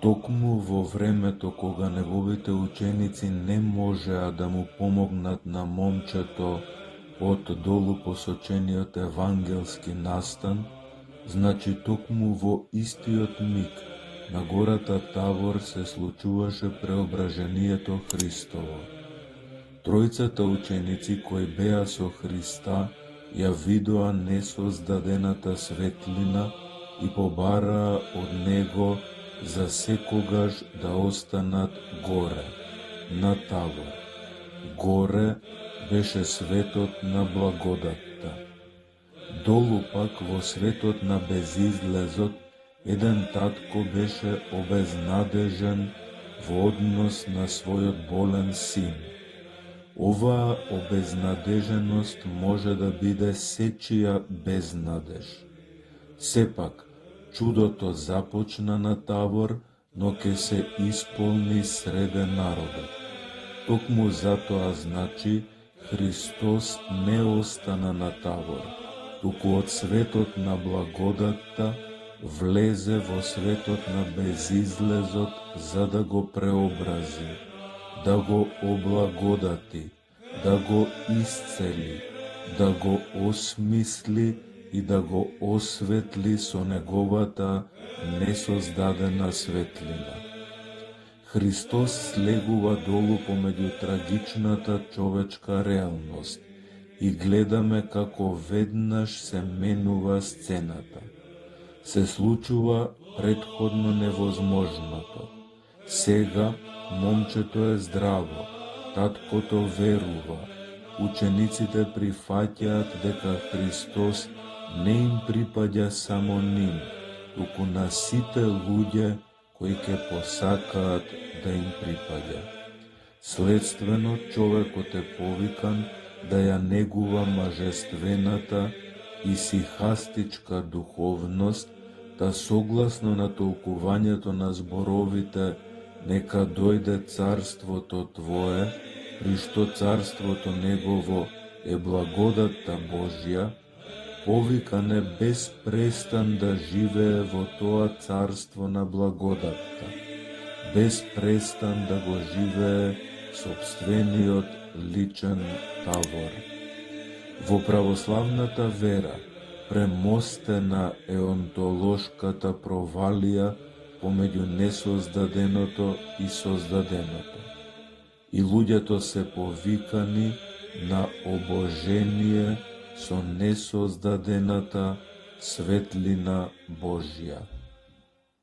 Токму во времето кога неговите ученици не можеа да му помогнат на момчето од долу посочениот евангелски настан, значи токму во истиот миг на гората Тавор се случуваше преображението Христово. Тројцата ученици кои беа со Христа ја видоа несоздадената светлина и побараа од него за секогаш да останат горе, на Тавор. Горе беше светот на благодатта. Долу пак во светот на безизлезот, еден татко беше обезнадежен во однос на својот болен син. Оваа обезнадеженост може да биде сечија безнадеж. Сепак, чудото започна на Тавор, но ќе се исполни среде народот. Токму затоа значи, Христос не остана на Тавор, туку од светот на благодатта влезе во светот на безизлезот за да го преобрази, да го облагодати, да го исцели, да го осмисли и да го осветли со неговата несоздадена светлина. Христос слегува долу помеѓу трагичната човечка реалност и гледаме како веднаш се менува сцената. Се случува претходно невозможното. Сега момчето е здраво, таткото верува, учениците прифаќаат дека Христос не им припаѓа само ним, туку на сите луѓе кои ќе посакаат да им припаѓа. Следствено, човекот е повикан да ја негува мажествената и сихастичка духовност, да согласно на толкувањето на зборовите «Нека дојде царството Твое», при што царството Негово е благодатта Божја, повикан е без престан да живее во тоа царство на благодатта, без престан да го живее собствениот личен Тавор. Во православната вера, премостена е онтолошката провалија помеѓу несоздаденото и создаденото. И луѓето се повикани на обожение со несоздадената светлина Божја.